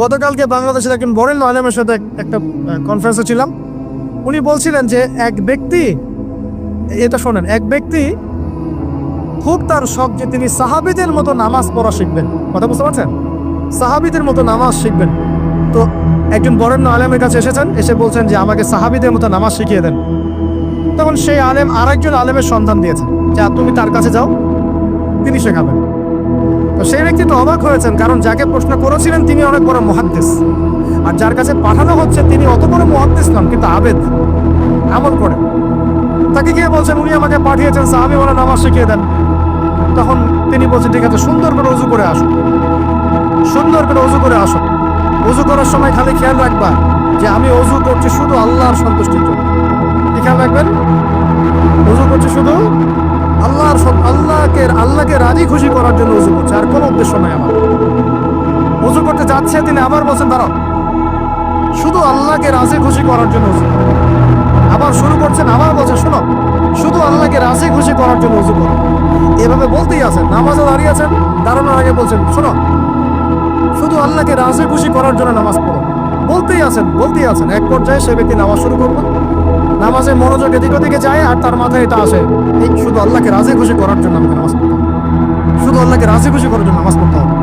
গতকালকে বাংলাদেশের একজন বরেণ্য আলেমের সাথে একটা কনফারেন্সে ছিলাম। উনি বলছিলেন যে এক ব্যক্তি, এটা শোনেন, এক ব্যক্তি খুব তার শখ যে তিনি সাহাবীদের মতো নামাজ পড়া শিখবেন। কথা বুঝতে পারছেন? সাহাবীদের মতো নামাজ শিখবেন। তো একজন বরেণ্য আলেমের কাছে এসেছেন, এসে বলছেন যে আমাকে সাহাবীদের মতো নামাজ শিখিয়ে দেন। তখন সেই আলেম আরেকজন আলেমের সন্ধান দিয়েছেন, যা তুমি তার কাছে যাও, তিনি শেখাবেন। তো সেই ব্যক্তি তো অবাক হয়েছেন, কারণ যাকে প্রশ্ন করেছিলেন তিনি অনেক বড় মুহাদ্দিস, আর যার কাছে পাঠানো হচ্ছে তিনি অত বড় মুহাদ্দিস নন, কিন্তু আবেদ, আমল করেন। তাকে গিয়ে বলছেন উনি আমাকে পাঠিয়েছেন সাহাবী বলে নামাজ শিখিয়ে দেন। তখন তিনি বলছেন ঠিক আছে, সুন্দর করে উজু করে আসো, সুন্দর করে উজু করে আসো। উজু করার সময় খালি খেয়াল রাখবা যে আমি উজু করছি শুধু আল্লাহর সন্তুষ্টির জন্য। কি খেয়াল রাখবেন? উজু করছি শুধু আল্লাহকে রাজি খুশি করার জন্য উজু করছে, আর কোনো উদ্দেশ্য নাই আমার। উজু করতে যাচ্ছে, তিনি আবার বলছেন দাঁড়াও, শুধু আল্লাহকে রাজি খুশি করার জন্য উজু। আবার শুরু করছেন, আবার বলছেন শোনো, শুধু আল্লাহকে রাজি খুশি করার জন্য উজু করো। এভাবে বলতেই আছেন, নামাজে দাঁড়িয়ে আছেন, দাঁড়ানোর আগে বলছেন শোনো, শুধু আল্লাহকে রাজি খুশি করার জন্য নামাজ পড়ো। বলতেই আছেন। এক পর্যায়ে সে ব্যক্তি নামাজ শুরু করবে, নামাজে মনোযোগ এদিক ওদিকে যায়, আর তার মাথায় এটা আসে, এই শুধু আল্লাহকে রাজি খুশি করার জন্য আমাকে নামাজ পড়তে হবে, শুধু আল্লাহকে রাজি খুশি করার জন্য নামাজ পড়তে হবে।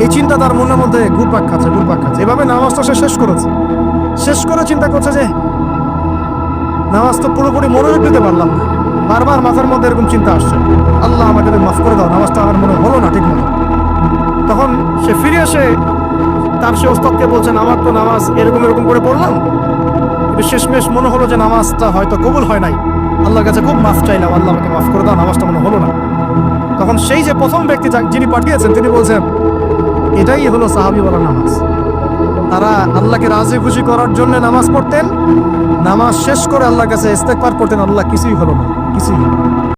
এই চিন্তা তার মনের মধ্যে ঘুরপাক খাচ্ছে। এভাবে নামাজটা সে শেষ করে চিন্তা করছে যে নামাজ তো পুরোপুরি মনোযোগ দিতে পারলাম না। বারবার মাথার মধ্যে এরকম চিন্তা আসছে, আল্লাহ আমাকে মাফ করে দাও, নামাজটা আমার মনে হলো না ঠিক মতো। তখন সে ফিরে এসে তার সে ওস্তাদকে বলছেন আমার তো নামাজ এরকম করে পড়লাম, কিন্তু শেষমেশ মনে হলো যে নামাজটা হয়তো কবুল হয় নাই, আল্লাহর কাছে খুব মাফ চাইলাম, আল্লাহ আমাকে মাফ করে দাও, নামাজটা মনে হলো না। তখন সেই যে প্রথম ব্যক্তি যিনি পাঠিয়েছেন তিনি বলছেন এটাই হলো সাহাবীওয়ালা নামাজ। তারা আল্লাহকে রাজি খুশি করার জন্য নামাজ পড়তেন, নামাজ শেষ করে আল্লাহর কাছে ইস্তেগফার করতেন, আল্লাহ কিছুই হলো না, কিছুই।